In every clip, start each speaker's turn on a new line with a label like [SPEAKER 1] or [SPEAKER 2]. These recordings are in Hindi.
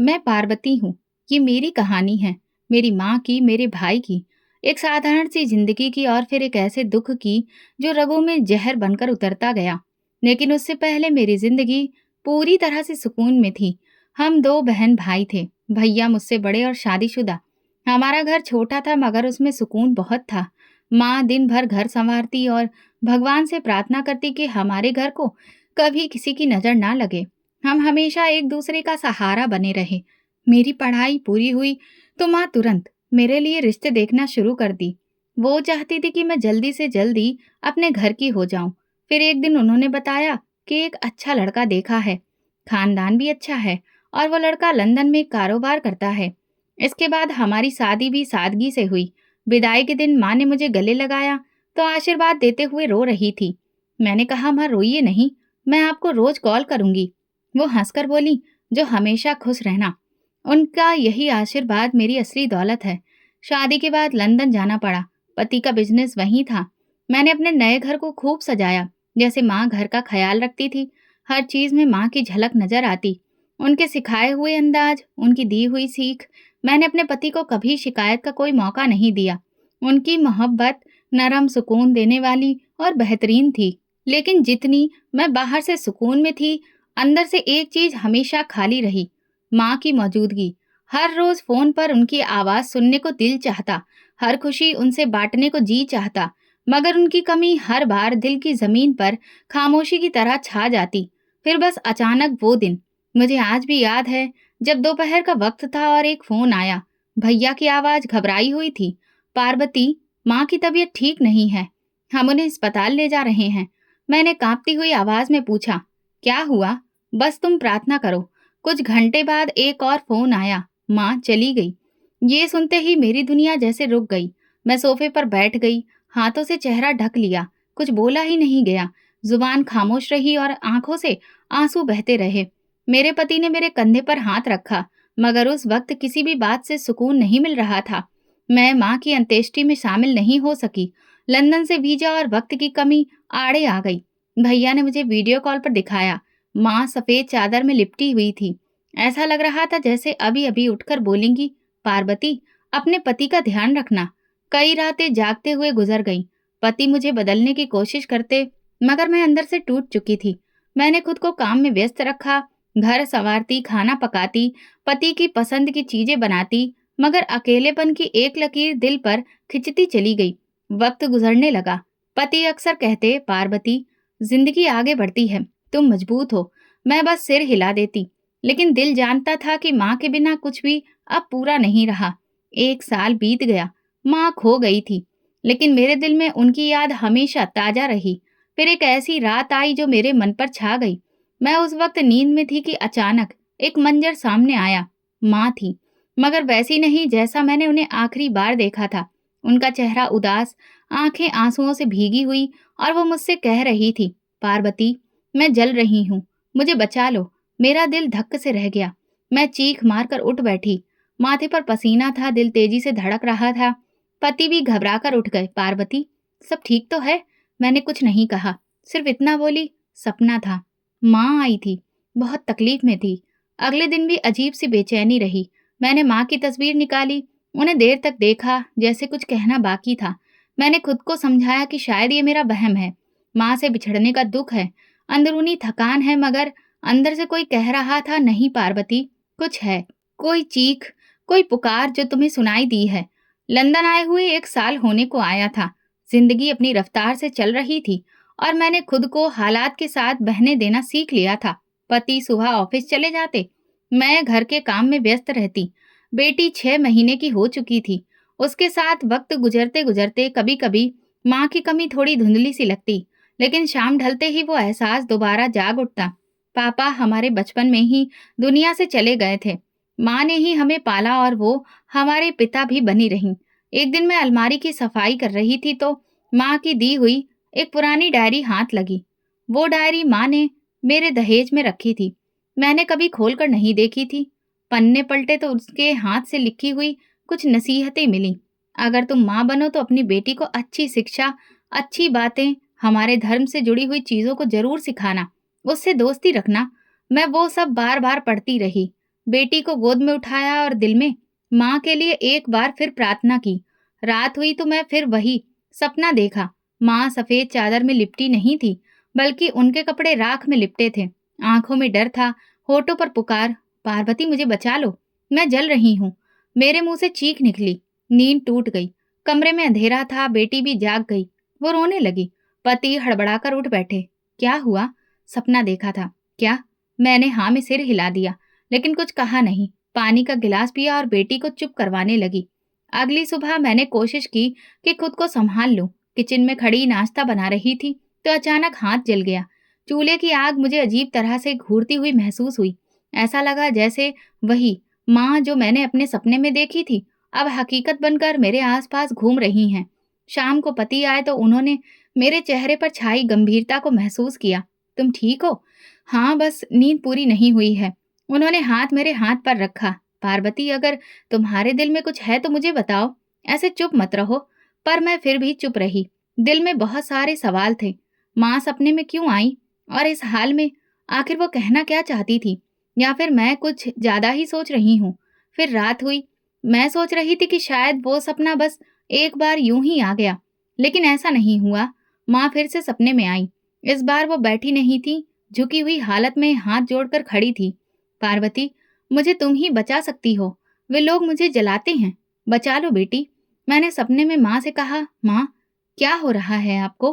[SPEAKER 1] मैं पार्वती हूँ। ये मेरी कहानी है, मेरी माँ की, मेरे भाई की। एक साधारण सी जिंदगी की और फिर एक ऐसे दुख की जो रगों में जहर बनकर उतरता गया। लेकिन उससे पहले मेरी जिंदगी पूरी तरह से सुकून में थी। हम दो बहन भाई थे, भैया मुझसे बड़े और शादीशुदा। हमारा घर छोटा था मगर उसमें सुकून बहुत था। माँ दिन भर घर संवारती और भगवान से प्रार्थना करती कि हमारे घर को कभी किसी की नजर ना लगे। हम हमेशा एक दूसरे का सहारा बने रहे। मेरी पढ़ाई पूरी हुई तो माँ तुरंत मेरे लिए रिश्ते देखना शुरू कर दी। वो चाहती थी कि मैं जल्दी से जल्दी अपने घर की हो जाऊं। फिर एक दिन उन्होंने बताया कि एक अच्छा लड़का देखा है, खानदान भी अच्छा है और वो लड़का लंदन में कारोबार करता है। इसके बाद हमारी शादी भी सादगी से हुई। विदाई के दिन माँ ने मुझे गले लगाया तो आशीर्वाद देते हुए रो रही थी। मैंने कहा, माँ रोइए नहीं, मैं आपको रोज कॉल करूंगी। वो हंसकर बोली, जो हमेशा खुश रहना। उनका यही आशीर्वाद मेरी असली दौलत है। शादी के बाद लंदन जाना पड़ा। पति का बिजनेस वहीं था। मैंने अपने नए घर को खूब सजाया, जैसे माँ घर का ख्याल रखती थी। हर चीज में माँ की झलक नजर आती। उनके सिखाए हुए अंदाज, उनकी दी हुई सीख। मैंने अपने पति को कभी शिकायत का कोई मौका नहीं दिया। उनकी मोहब्बत नरम, सुकून देने वाली और बेहतरीन थी। लेकिन जितनी मैं बाहर से सुकून में थी, अंदर से एक चीज हमेशा खाली रही, माँ की मौजूदगी। हर रोज फोन पर उनकी आवाज सुनने को दिल चाहता, हर खुशी उनसे बांटने को जी चाहता, मगर उनकी कमी हर बार दिल की जमीन पर खामोशी की तरह छा जाती। फिर बस अचानक वो दिन, मुझे आज भी याद है, जब दोपहर का वक्त था और एक फोन आया। भैया की आवाज घबराई हुई थी। पार्वती, माँ की तबीयत ठीक नहीं है, हम उन्हें अस्पताल ले जा रहे हैं। मैंने कांपती हुई आवाज में पूछा, क्या हुआ? बस तुम प्रार्थना करो। कुछ घंटे बाद एक और फोन आया, माँ चली गई। ये सुनते ही मेरी दुनिया जैसे रुक गई। मैं सोफे पर बैठ गई, हाथों से चेहरा ढक लिया। कुछ बोला ही नहीं गया। जुबान खामोश रही और आंखों से आंसू बहते रहे। मेरे पति ने मेरे कंधे पर हाथ रखा, मगर उस वक्त किसी भी बात से सुकून नहीं मिल रहा था। मैं माँ की अंत्येष्टि में शामिल नहीं हो सकी। लंदन से वीजा और वक्त की कमी आड़े आ गई। भैया ने मुझे वीडियो कॉल पर दिखाया। माँ सफेद चादर में लिपटी हुई थी। ऐसा लग रहा था जैसे अभी अभी उठकर बोलेंगी, पार्वती, अपने पति का ध्यान रखना। कई रातें जागते हुए गुजर गईं। पति मुझे बदलने की कोशिश करते, मगर मैं अंदर से टूट चुकी थी। मैंने खुद को काम में व्यस्त रखा, घर संवारती, खाना पकाती, पति की पसंद की चीजें बनाती, मगर अकेलेपन की एक लकीर दिल पर खिंचती चली गई। वक्त गुजरने लगा। पति अक्सर कहते, पार्वती, जिंदगी आगे बढ़ती है, तुम मजबूत हो। मैं बस सिर हिला देती। लेकिन दिल जानता था कि माँ के बिना कुछ भी अब पूरा नहीं रहा। 1 साल बीत गया, माँ खो गई थी, लेकिन मेरे दिल में उनकी याद हमेशा ताजा रही। फिर एक ऐसी रात आई जो मेरे मन पर छा गई। मैं उस वक्त नींद में थी कि अचानक एक मंजर सामने आया। माँ थी, मगर वैसी नहीं जैसा मैंने उन्हें आखिरी बार देखा था। उनका चेहरा उदास, आंखें आंसुओं से भीगी हुई, और वो मुझसे कह रही थी, पार्वती, मैं जल रही हूँ, मुझे बचा लो। मेरा दिल धक्क से रह गया। मैं चीख मारकर उठ बैठी। माथे पर पसीना था, दिल तेजी से धड़क रहा था। पति भी घबराकर उठ गए। पार्वती, सब ठीक तो है? मैंने कुछ नहीं कहा, सिर्फ इतना बोली, सपना था। माँ आई थी, बहुत तकलीफ में थी। अगले दिन भी अजीब सी बेचैनी रही। मैंने माँ की तस्वीर निकाली, उन्हें देर तक देखा, जैसे कुछ कहना बाकी था। मैंने खुद को समझाया कि शायद ये मेरा वहम है, माँ से बिछड़ने का दुख है, अंदरूनी थकान है, मगर अंदर से कोई कह रहा था, नहीं पार्वती, कुछ है, कोई चीख, कोई पुकार जो तुम्हें सुनाई दी है। लंदन आए हुए 1 साल होने को आया था। जिंदगी अपनी रफ्तार से चल रही थी और मैंने खुद को हालात के साथ बहने देना सीख लिया था। पति सुबह ऑफिस चले जाते, मैं घर के काम में व्यस्त रहती। बेटी 6 महीने की हो चुकी थी। उसके साथ वक्त गुजरते गुजरते कभी कभी माँ की कमी थोड़ी धुंधली सी लगती, लेकिन शाम ढलते ही वो एहसास दोबारा जाग उठता। पापा हमारे बचपन में ही दुनिया से चले गए थे। माँ ने ही हमें पाला और वो हमारे पिता भी बनी रहीं। एक दिन मैं अलमारी की सफाई कर रही थी तो माँ की दी हुई एक पुरानी डायरी हाथ लगी। वो डायरी माँ ने मेरे दहेज में रखी थी। मैंने कभी खोलकर नहीं देखी थी। पन्ने पलटे तो उसके हाथ से लिखी हुई कुछ नसीहतें मिली। अगर तुम माँ बनो तो अपनी बेटी को अच्छी शिक्षा, अच्छी बातें, हमारे धर्म से जुड़ी हुई चीजों को जरूर सिखाना, उससे दोस्ती रखना। मैं वो सब बार बार पढ़ती रही। बेटी को गोद में उठाया और दिल में माँ के लिए एक बार फिर प्रार्थना की। रात हुई तो मैं फिर वही सपना देखा। माँ सफेद चादर में लिपटी नहीं थी, बल्कि उनके कपड़े राख में लिपटे थे। आंखों में डर था, होठों पर पुकार, पार्वती मुझे बचा लो, मैं जल रही हूँ। मेरे मुंह से चीख निकली। नींद टूट गई। कमरे में अंधेरा था, बेटी भी जाग गई। वो रोने लगी। पति हड़बड़ाकर उठ बैठे। क्या हुआ? सपना देखा था। क्या? मैंने हाँ में सिर हिला दिया, लेकिन कुछ कहा नहीं। पानी का गिलास पिया और बेटी को चुप करवाने लगी। अगली सुबह मैंने कोशिश की कि खुद को संभाल लूं। किचन में खड़ी नाश्ता बना रही थी तो अचानक हाथ जल गया। चूल्हे की आग मुझे अजीब तरह से घूरती हुई महसूस हुई। ऐसा लगा जैसे वही माँ जो मैंने अपने सपने में देखी थी, अब हकीकत बनकर मेरे आसपास घूम रही हैं। शाम को पति आए तो उन्होंने मेरे चेहरे पर छाई गंभीरता को महसूस किया। तुम ठीक हो? हाँ, बस नींद पूरी नहीं हुई है। उन्होंने हाथ मेरे हाथ पर रखा। पार्वती, अगर तुम्हारे दिल में कुछ है तो मुझे बताओ, ऐसे चुप मत रहो। पर मैं फिर भी चुप रही। दिल में बहुत सारे सवाल थे। माँ सपने में क्यों आई? और इस हाल में आखिर वो कहना क्या चाहती थी? या फिर मैं कुछ ज्यादा ही सोच रही हूँ? फिर रात हुई। मैं सोच रही थी कि शायद वो सपना बस एक बार यूं ही आ गया, लेकिन ऐसा नहीं हुआ। माँ फिर से सपने में आई। इस बार वो बैठी नहीं थी, झुकी हुई हालत में हाथ जोड़कर खड़ी थी। पार्वती, मुझे तुम ही बचा सकती हो। वे लोग मुझे जलाते हैं, बचा लो बेटी। मैंने सपने में माँ से कहा। माँ, क्या हो रहा है आपको?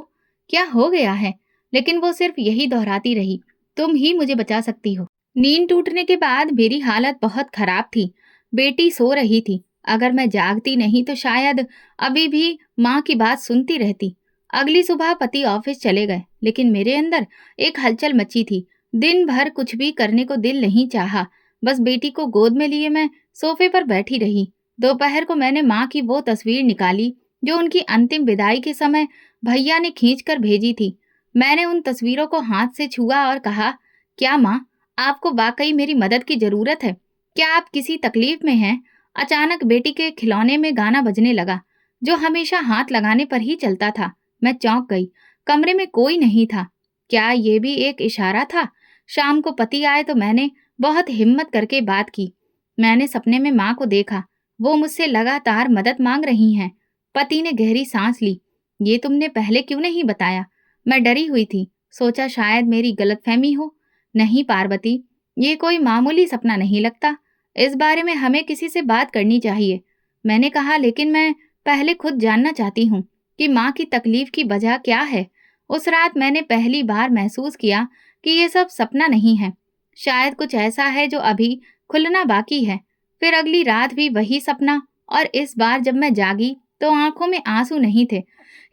[SPEAKER 1] क्या हो गया है? लेकिन वो सिर्फ यही दोहराती रही, तुम ही मुझे बचा सकती हो। नींद टूटने के बाद मेरी हालत बहुत खराब थी। बेटी सो रही थी। अगर मैं जागती नहीं तो शायद अभी भी माँ की बात सुनती रहती। अगली सुबह पति ऑफिस चले गए, लेकिन मेरे अंदर एक हलचल मची थी। दिन भर कुछ भी करने को दिल नहीं चाहा। बस बेटी को गोद में लिए मैं सोफे पर बैठी रही। दोपहर को मैंने माँ की वो तस्वीर निकाली जो उनकी अंतिम विदाई के समय भैया ने खींच कर भेजी थी। मैंने उन तस्वीरों को हाथ से छुआ और कहा, क्या माँ, आपको वाकई मेरी मदद की जरूरत है? क्या आप किसी तकलीफ में हैं? अचानक बेटी के खिलौने में गाना बजने लगा, जो हमेशा हाथ लगाने पर ही चलता था। मैं चौंक गई। कमरे में कोई नहीं था। क्या ये भी एक इशारा था? शाम को पति आए तो मैंने बहुत हिम्मत करके बात की। मैंने सपने में माँ को देखा। वो मुझसे लगातार मदद मांग रही हैं। पति ने गहरी सांस ली। ये तुमने पहले क्यों नहीं बताया? मैं डरी हुई थी। सोचा शायद मेरी गलतफहमी हो। नहीं पार्वती, ये कोई मामूली सपना नहीं लगता। इस बारे में हमें किसी से बात करनी चाहिए। मैंने कहा, लेकिन मैं पहले खुद जानना चाहती हूँ कि माँ की तकलीफ की वजह क्या है। उस रात मैंने पहली बार महसूस किया कि ये सब सपना नहीं है। शायद कुछ ऐसा है जो अभी खुलना बाकी है। फिर अगली रात भी वही सपना, और इस बार जब मैं जागी तो आंखों में आंसू नहीं थे।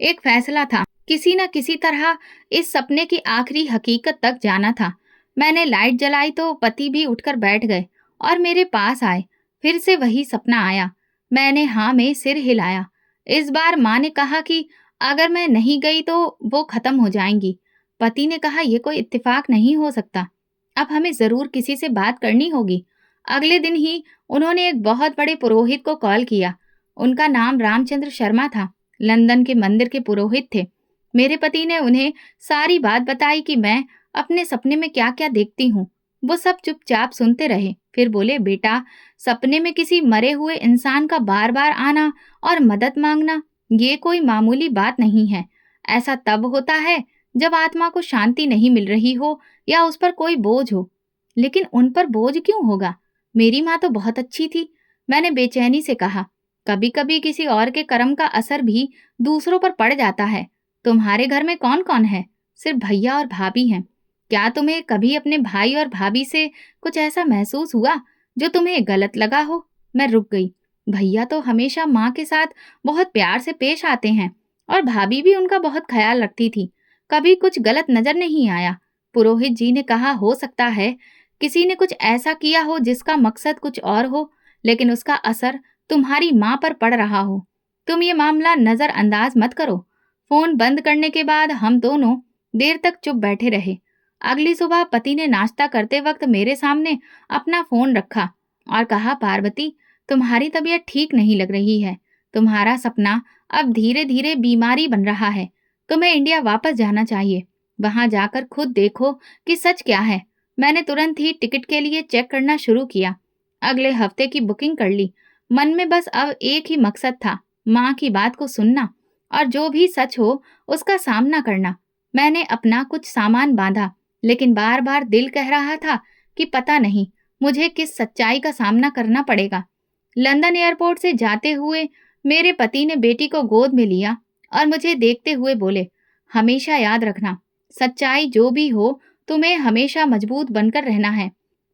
[SPEAKER 1] एक फैसला था, किसी न किसी तरह इस सपने की आखिरी हकीकत तक जाना था। मैंने लाइट जलाई तो पति भी उठकर बैठ गए और मेरे पास आए। फिर से वही सपना आया। मैंने हाँ में सिर हिलाया। इस बार माँ ने कहा कि अगर मैं नहीं गई तो वो खत्म हो जाएंगी। पति ने कहा, यह कोई इत्तेफाक नहीं हो सकता। अब हमें जरूर किसी से बात करनी होगी। अगले दिन ही उन्होंने एक बहुत बड़े पुरोहित को कॉल किया। उनका नाम रामचंद्र शर्मा था। लंदन के मंदिर के पुरोहित थे। मेरे पति ने उन्हें सारी बात बताई कि मैं अपने सपने में क्या क्या देखती हूँ। वो सब चुपचाप सुनते रहे। फिर बोले, बेटा, सपने में किसी मरे हुए इंसान का बार बार आना और मदद मांगना, ये कोई मामूली बात नहीं है। ऐसा तब होता है जब आत्मा को शांति नहीं मिल रही हो या उस पर कोई बोझ हो। लेकिन उन पर बोझ क्यों होगा? मेरी माँ तो बहुत अच्छी थी। मैंने बेचैनी से कहा, कभी कभी किसी और के कर्म का असर भी दूसरों पर पड़ जाता है। तुम्हारे घर में कौन कौन है? सिर्फ भैया और भाभी हैं। क्या तुम्हें कभी अपने भाई और भाभी से कुछ ऐसा महसूस हुआ जो तुम्हें गलत लगा हो? मैं रुक गई। भैया तो हमेशा माँ के साथ बहुत प्यार से पेश आते हैं और भाभी भी उनका बहुत ख्याल रखती थी। कभी कुछ गलत नजर नहीं आया। पुरोहित जी ने कहा, हो सकता है किसी ने कुछ ऐसा किया हो जिसका मकसद कुछ और हो, लेकिन उसका असर तुम्हारी माँ पर पड़ रहा हो। तुम ये मामला नजरअंदाज मत करो। फोन बंद करने के बाद हम दोनों देर तक चुप बैठे रहे। अगली सुबह पति ने नाश्ता करते वक्त मेरे सामने अपना फोन रखा और कहा, पार्वती, तुम्हारी तबीयत ठीक नहीं लग रही है। तुम्हारा सपना अब धीरे धीरे बीमारी बन रहा है। तुम्हें इंडिया वापस जाना चाहिए। वहां जाकर खुद देखो कि सच क्या है। मैंने तुरंत ही टिकट के लिए चेक करना शुरू किया। अगले हफ्ते की बुकिंग कर ली। मन में बस अब एक ही मकसद था, माँ की बात को सुनना और जो भी सच हो उसका सामना करना। मैंने अपना कुछ सामान बांधा, लेकिन बार बार दिल कह रहा था कि पता नहीं मुझे किस सच्चाई का सामना करना पड़ेगा। लंदन एयरपोर्ट से जाते हुए मेरे पति ने बेटी को गोद में लिया और मुझे देखते हुए बोले, हमेशा याद रखना, सच्चाई जो भी हो, तुम्हें हमेशा मजबूत बनकर रहना है।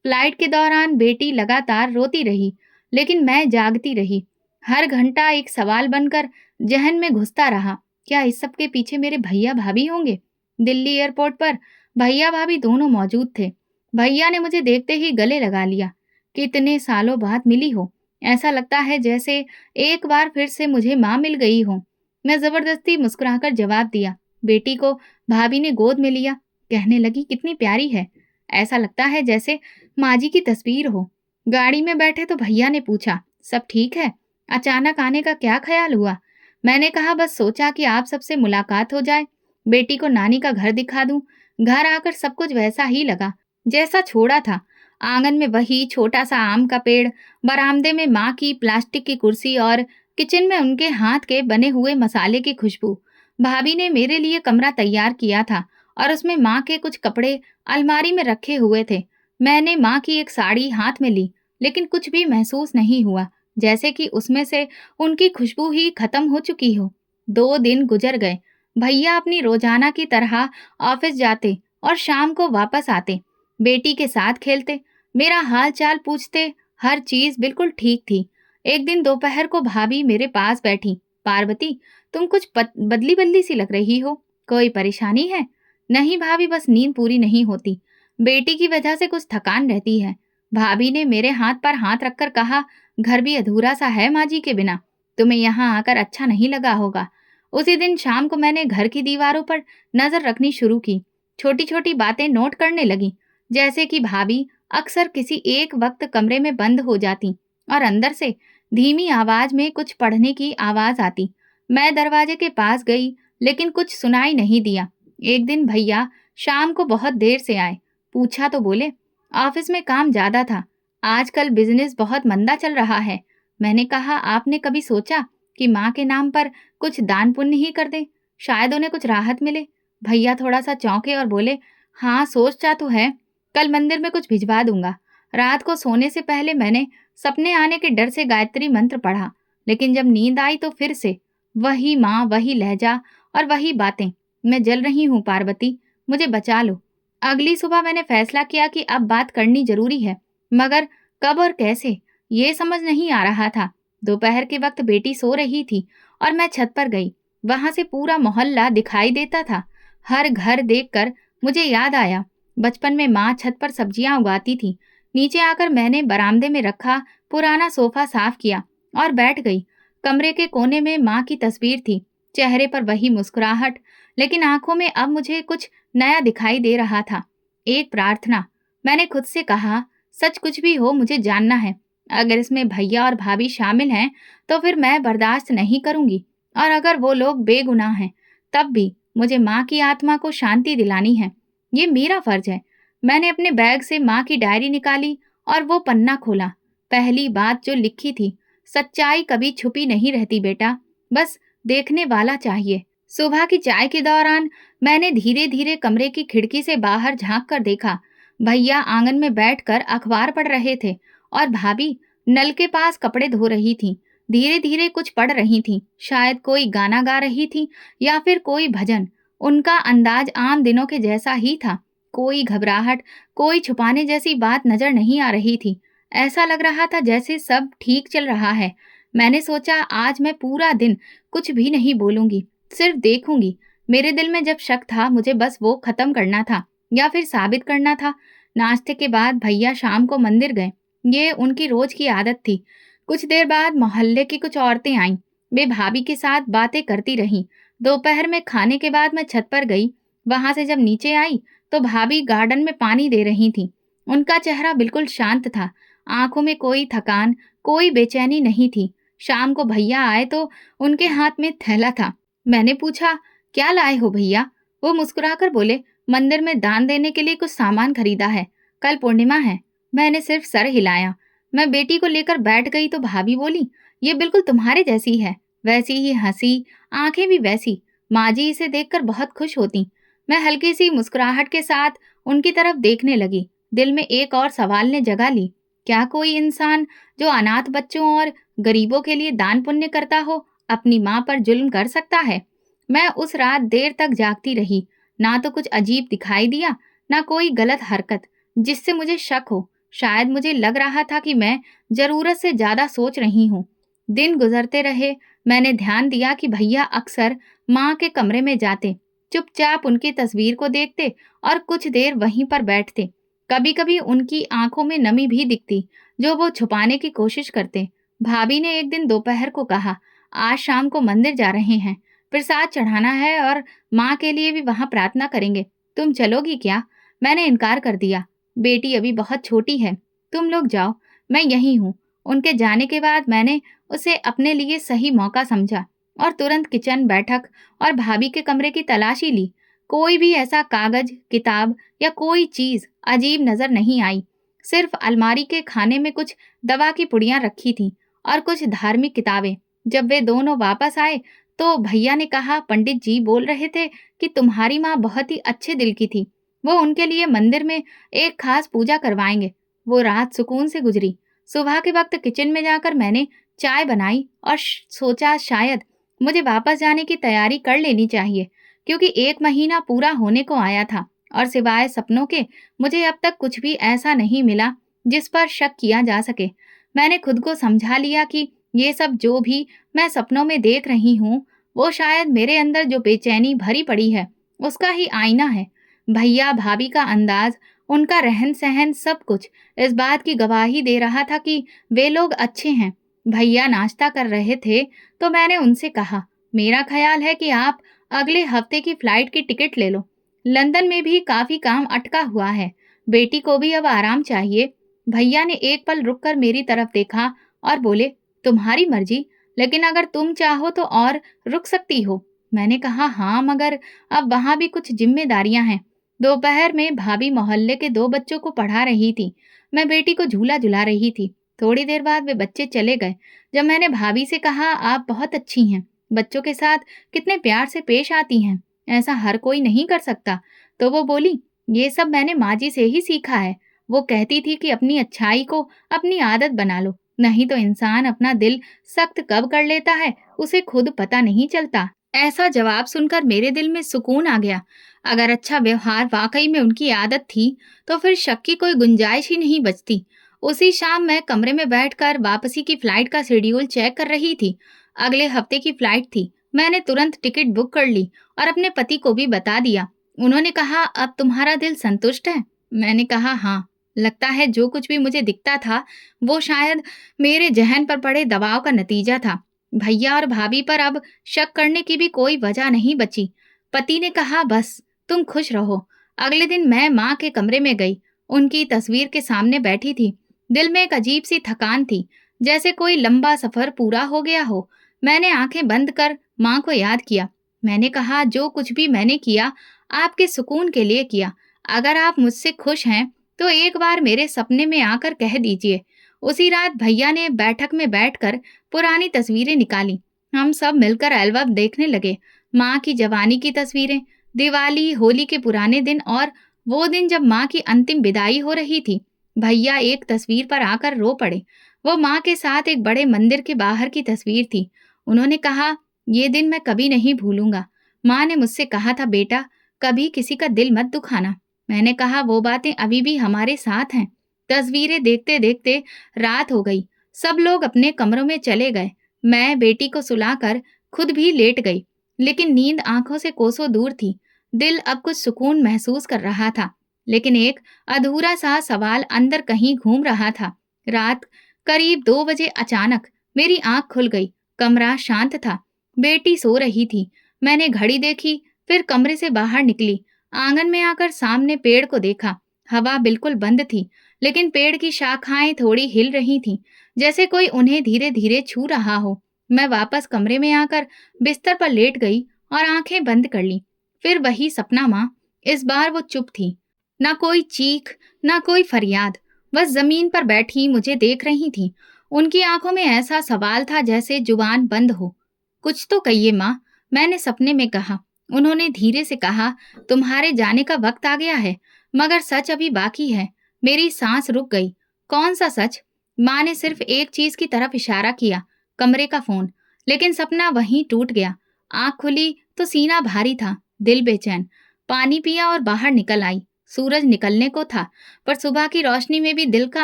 [SPEAKER 1] फ्लाइट के दौरान बेटी लगातार रोती रही, लेकिन मैं जागती रही। हर घंटा एक सवाल बनकर जहन में घुसता रहा, क्या इस सब के पीछे मेरे भैया भाभी होंगे? दिल्ली एयरपोर्ट पर भैया भाभी दोनों मौजूद थे। भैया ने मुझे देखते ही गले लगा लिया। कितने सालों बाद मिली हो, ऐसा लगता है जैसे एक बार फिर से मुझे माँ मिल गई हो। मैं जबरदस्ती मुस्कुराकर जवाब दिया। बेटी को भाभी ने गोद में लिया, कहने लगी, कितनी प्यारी है, ऐसा लगता है जैसे माँ जी की तस्वीर हो। गाड़ी में बैठे तो भैया ने पूछा, सब ठीक है? अचानक आने का क्या ख्याल हुआ? मैंने कहा, बस सोचा कि आप सबसे मुलाकात हो जाए, बेटी को नानी का घर दिखा दूं। घर आकर सब कुछ वैसा ही लगा जैसा छोड़ा था। आंगन में वही छोटा सा आम का पेड़, बरामदे में माँ की प्लास्टिक की कुर्सी और किचन में उनके हाथ के बने हुए मसाले की खुशबू। भाभी ने मेरे लिए कमरा तैयार किया था और उसमें माँ के कुछ कपड़े अलमारी में रखे हुए थे। मैंने माँ की एक साड़ी हाथ में ली, लेकिन कुछ भी महसूस नहीं हुआ, जैसे कि उसमें से उनकी खुशबू ही खत्म हो चुकी हो। 2 दिन गुजर गए। भैया अपनी रोजाना की तरह ऑफिस जाते और शाम को वापस आते, बेटी के साथ खेलते, मेरा हाल चाल पूछते। हर चीज बिल्कुल ठीक थी। एक दिन दोपहर को भाभी मेरे पास बैठी। पार्वती, तुम कुछ बदली बदली सी लग रही हो, कोई परेशानी है? नहीं भाभी, बस नींद पूरी नहीं होती, बेटी की वजह से कुछ थकान रहती है। भाभी ने मेरे हाथ पर हाथ रखकर कहा, घर भी अधूरा सा है माँ जी के बिना, तुम्हें यहाँ आकर अच्छा नहीं लगा होगा। उसी दिन शाम को मैंने घर की दीवारों पर नजर रखनी शुरू की, छोटी छोटी बातें नोट करने लगी, जैसे कि भाभी अक्सर किसी एक वक्त कमरे में बंद हो जाती और अंदर से धीमी आवाज में कुछ पढ़ने की आवाज आती। मैं दरवाजे के पास गई, लेकिन कुछ सुनाई नहीं दिया। एक दिन भैया शाम को बहुत देर से आए। पूछा तो बोले, ऑफिस में काम ज्यादा था, आजकल बिजनेस बहुत मंदा चल रहा है। मैंने कहा, आपने कभी सोचा कि माँ के नाम पर कुछ दान पुण्य ही कर दे, शायद उन्हें कुछ राहत मिले? भैया थोड़ा सा चौंके और बोले, हाँ सोचा तो है, कल मंदिर में कुछ भिजवा दूंगा। रात को सोने से पहले मैंने सपने आने के डर से गायत्री मंत्र पढ़ा, लेकिन जब नींद आई तो फिर से वही माँ, वही लहजा और वही बातें। मैं जल रही हूँ पार्वती, मुझे बचा लो। अगली सुबह मैंने फैसला किया कि अब बात करनी जरूरी है, मगर कब और कैसे ये समझ नहीं आ रहा था। दोपहर के वक्त बेटी सो रही थी और मैं छत पर गई। वहां से पूरा मोहल्ला दिखाई देता था। हर घर देखकर मुझे याद आया, बचपन में माँ छत पर सब्जियां उगाती थी। नीचे आकर मैंने बरामदे में रखा पुराना सोफा साफ किया और बैठ गई। कमरे के कोने में माँ की तस्वीर थी, चेहरे पर वही मुस्कुराहट, लेकिन आंखों में अब मुझे कुछ नया दिखाई दे रहा था। एक प्रार्थना। मैंने खुद से कहा, सच कुछ भी हो मुझे जानना है। अगर इसमें भैया और भाभी शामिल हैं तो फिर मैं बर्दाश्त नहीं करूंगी, और अगर वो लोग बेगुनाह हैं तब भी मुझे माँ की आत्मा को शांति दिलानी है। ये मेरा फर्ज है। मैंने अपने बैग से माँ की डायरी निकाली और वो पन्ना खोला। पहली बात जो लिखी थी, सच्चाई कभी छुपी नहीं रहती बेटा, बस देखने वाला चाहिए। सुबह की चाय के दौरान मैंने धीरे धीरे कमरे की खिड़की से बाहर झांक कर देखा। भैया आंगन में बैठकर अखबार पढ़ रहे थे और भाभी नल के पास कपड़े धो रही थी। धीरे धीरे कुछ पढ़ रही थी, शायद कोई गाना गा रही थी या फिर कोई भजन। उनका अंदाज आम दिनों के जैसा ही था, कोई घबराहट, कोई छुपाने जैसी बात नजर नहीं आ रही थी। ऐसा लग रहा था जैसे सब ठीक चल रहा है। मैंने सोचा, आज मैं पूरा दिन कुछ भी नहीं बोलूंगी, सिर्फ देखूंगी। मेरे दिल में जब शक था, मुझे बस वो खत्म करना था या फिर साबित करना था। नाश्ते के बाद भैया शाम को मंदिर गए, ये उनकी रोज की आदत थी। कुछ देर बाद मोहल्ले की कुछ औरतें आईं, वे भाभी के साथ बातें करती रहीं। दोपहर में खाने के बाद मैं छत पर गई। वहां से जब नीचे आई तो भाभी गार्डन में पानी दे रही थी। उनका चेहरा बिल्कुल शांत था, आंखों में कोई थकान, कोई बेचैनी नहीं थी। शाम को भैया आए तो उनके हाथ में थैला था। मैंने पूछा, क्या लाए हो भैया? वो मुस्कुराकर बोले, मंदिर में दान देने के लिए कुछ सामान खरीदा है, कल पूर्णिमा है। मैंने सिर्फ सर हिलाया। मैं बेटी को लेकर बैठ गई तो भाभी बोली, ये बिल्कुल तुम्हारे जैसी है, वैसी ही हंसी, आंखें भी वैसी। माँ जी इसे देखकर बहुत खुश होती। मैं हल्की सी मुस्कुराहट के साथ उनकी तरफ देखने लगी। दिल में एक और सवाल ने जगह ली, क्या कोई इंसान जो अनाथ बच्चों और गरीबों के लिए दान पुण्य करता हो, अपनी माँ पर जुल्म कर सकता है? मैं उस रात देर तक जागती रही। ना तो कुछ अजीब दिखाई दिया, ना कोई गलत हरकत जिससे मुझे शक हो। शायद मुझे लग रहा था कि मैं जरूरत से ज्यादा सोच रही हूँ। दिन गुजरते रहे। मैंने ध्यान दिया कि भैया अक्सर माँ के कमरे में जाते, चुपचाप उनकी तस्वीर को देखते और कुछ देर वहीं पर बैठते। कभी कभी उनकी आंखों में नमी भी दिखती, जो वो छुपाने की कोशिश करते। भाभी ने एक दिन दोपहर को कहा, आज शाम को मंदिर जा रहे हैं, प्रसाद चढ़ाना है और माँ के लिए भी वहां प्रार्थना करेंगे। तुम चलोगी क्या? मैंने इनकार कर दिया। बेटी अभी बहुत छोटी है, तुम लोग जाओ, मैं यहीं हूँ। उनके जाने के बाद मैंने उसे अपने लिए सही मौका समझा और तुरंत किचन, बैठक और भाभी के कमरे की तलाशी ली। कोई भी ऐसा कागज, किताब या कोई चीज अजीब नजर नहीं आई। सिर्फ अलमारी के खाने में कुछ दवा की पुड़ियां रखी थी और कुछ धार्मिक किताबें। जब वे दोनों वापस आए तो भैया ने कहा, पंडित जी बोल रहे थे कि तुम्हारी माँ बहुत ही अच्छे दिल की थी, वो उनके लिए मंदिर में एक खास पूजा करवाएंगे। वो रात सुकून से गुजरी। सुबह के वक्त किचन में जाकर मैंने चाय बनाई और सोचा शायद मुझे वापस जाने की तैयारी कर लेनी चाहिए, क्योंकि 1 महीना पूरा होने को आया था और सिवाय सपनों के मुझे अब तक कुछ भी ऐसा नहीं मिला जिस पर शक किया जा सके। मैंने खुद को समझा लिया कि ये सब जो भी मैं सपनों में देख रही हूँ, वो शायद मेरे अंदर जो बेचैनी भरी पड़ी है उसका ही आईना है। भैया, भाभी का अंदाज, उनका रहन सहन, सब कुछ इस बात की गवाही दे रहा था कि वे लोग अच्छे हैं। भैया नाश्ता कर रहे थे तो मैंने उनसे कहा, मेरा ख्याल है कि आप अगले हफ्ते की फ्लाइट की टिकट ले लो। लंदन में भी काफी काम अटका हुआ है, बेटी को भी अब आराम चाहिए। भैया ने एक पल रुककर मेरी तरफ देखा और बोले, तुम्हारी मर्जी, लेकिन अगर तुम चाहो तो और रुक सकती हो। मैंने कहा, हाँ, मगर अब वहां भी कुछ जिम्मेदारियां हैं। दोपहर में भाभी मोहल्ले के 2 बच्चों को पढ़ा रही थी, मैं बेटी को झूला झुला रही थी। थोड़ी देर बाद वे बच्चे चले गए। जब मैंने भाभी से कहा, आप बहुत अच्छी हैं, बच्चों के साथ कितने प्यार से पेश आती हैं, ऐसा हर कोई नहीं कर सकता, तो वो बोली, ये सब मैंने माँ जी से ही सीखा है। वो कहती थी कि अपनी अच्छाई को अपनी आदत बना लो, नहीं तो इंसान अपना दिल सख्त कब कर लेता है उसे खुद पता नहीं चलता। ऐसा जवाब सुनकर मेरे दिल में सुकून आ गया। अगर अच्छा व्यवहार वाकई में उनकी आदत थी, तो फिर शक की कोई गुंजाइश ही नहीं बचती। उसी शाम मैं कमरे में बैठकर वापसी की फ्लाइट का शेड्यूल चेक कर रही थी। अगले हफ्ते की फ्लाइट थी। मैंने तुरंत टिकट बुक कर ली और अपने पति को भी बता दिया। उन्होंने कहा, अब तुम्हारा दिल संतुष्ट है? मैंने कहा, हाँ। लगता है जो कुछ भी मुझे दिखता था वो शायद मेरे जहन पर पड़े दबाव का नतीजा था। भैया और भाभी पर अब शक करने की भी कोई वजह नहीं बची। पति ने कहा, बस तुम खुश रहो। अगले दिन मैं माँ के कमरे में गई। उनकी तस्वीर के सामने बैठी थी। दिल में एक अजीब सी थकान थी, जैसे कोई लंबा सफर पूरा हो गया हो। मैंने आंखें बंद कर माँ को याद किया। मैंने कहा, जो कुछ भी मैंने किया आपके सुकून के लिए किया। अगर आप मुझसे खुश हैं तो एक बार मेरे सपने में आकर कह दीजिए। उसी रात भैया ने बैठक में बैठकर पुरानी तस्वीरें निकाली। हम सब मिलकर एल्बम देखने लगे। माँ की जवानी की तस्वीरें, दिवाली, होली के पुराने दिन और वो दिन जब माँ की अंतिम विदाई हो रही थी। भैया एक तस्वीर पर आकर रो पड़े। वो माँ के साथ एक बड़े मंदिर के बाहर की तस्वीर थी। उन्होंने कहा, ये दिन मैं कभी नहीं भूलूंगा। माँ ने मुझसे कहा था, बेटा कभी किसी का दिल मत दुखाना। मैंने कहा, वो बातें अभी भी हमारे साथ हैं। तस्वीरें देखते देखते रात हो गई। सब लोग अपने कमरों में चले गए। मैं बेटी को सुलाकर खुद भी लेट गई, लेकिन नींद आंखों से कोसों दूर थी। दिल अब कुछ सुकून महसूस कर रहा था, लेकिन एक अधूरा सा सवाल अंदर कहीं घूम रहा था। रात करीब 2 बजे अचानक मेरी आंख खुल गई। कमरा शांत था, बेटी सो रही थी। मैंने घड़ी देखी, फिर कमरे से बाहर निकली। आंगन में आकर सामने पेड़ को देखा। हवा बिल्कुल बंद थी, लेकिन पेड़ की शाखाएं थोड़ी हिल रही थीं, जैसे कोई उन्हें धीरे धीरे छू रहा हो। मैं वापस कमरे में आकर बिस्तर पर लेट गई और आंखें बंद कर ली। फिर वही सपना माँ। इस बार वो चुप थी। ना कोई चीख, ना कोई फरियाद। बस जमीन पर बैठी मुझे देख रही थीं। उनकी आंखों में ऐसा सवाल था जैसे जुबान बंद हो। कुछ तो कहिए माँ, मैंने सपने में कहा। उन्होंने धीरे से कहा, तुम्हारे जाने का वक्त आ गया है, मगर सच अभी बाकी है। मेरी सांस रुक गई। कौन सा सच? माँ ने सिर्फ एक चीज की तरफ इशारा किया, कमरे का फोन। लेकिन सपना वहीं टूट गया। आंख खुली तो सीना भारी था, दिल बेचैन। पानी पिया और बाहर निकल आई। सूरज निकलने को था, पर सुबह की रोशनी में भी दिल का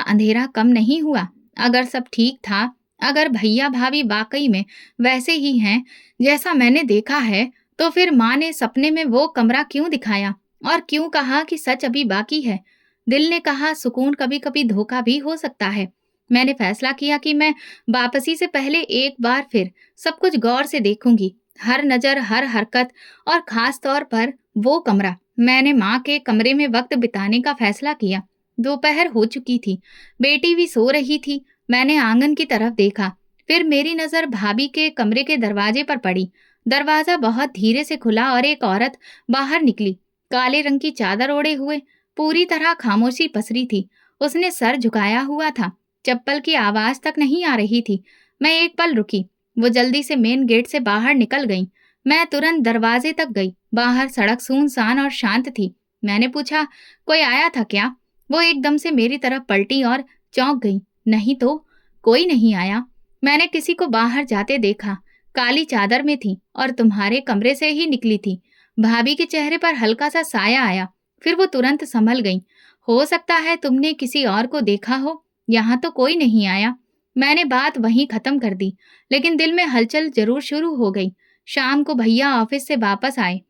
[SPEAKER 1] अंधेरा कम नहीं हुआ। अगर सब ठीक था, अगर भैया भाभी वाकई में वैसे ही हैं जैसा मैंने देखा है, तो फिर माँ ने सपने में वो कमरा क्यों दिखाया और क्यों कहा कि सच अभी बाकी है? दिल ने कहा सुकून कभी कभी धोखा भी हो सकता है। मैंने फैसला किया कि मैं वापसी से पहले एक बार फिर सब कुछ गौर से देखूंगी, हर नजर, हर हरकत, और खास तौर पर वो कमरा। मैंने माँ के कमरे में वक्त बिताने का फैसला किया। दोपहर हो चुकी थी, बेटी भी सो रही थी। मैंने आंगन की तरफ देखा, फिर मेरी नजर भाभी के कमरे के दरवाजे पर पड़ी। दरवाजा बहुत धीरे से खुला और एक औरत बाहर निकली, काले रंग की चादर ओढ़े हुए। पूरी तरह खामोशी पसरी थी। उसने सर झुकाया हुआ था, चप्पल की आवाज तक नहीं आ रही थी। मैं एक पल रुकी। वो जल्दी से मेन गेट से बाहर निकल गई। मैं तुरंत दरवाजे तक गई। बाहर सड़क सुनसान और शांत थी। मैंने पूछा, कोई आया था क्या? वो एकदम से मेरी तरफ पलटी और चौंक गई। नहीं तो, कोई नहीं आया। मैंने किसी को बाहर जाते देखा, काली चादर में थी और तुम्हारे कमरे से ही निकली थी। भाभी के चेहरे पर हल्का सा साया आया, फिर वो तुरंत संभल गई। हो सकता है तुमने किसी और को देखा हो, यहाँ तो कोई नहीं आया। मैंने बात वहीं खत्म कर दी, लेकिन दिल में हलचल जरूर शुरू हो गई। शाम को भैया ऑफिस से वापस आए।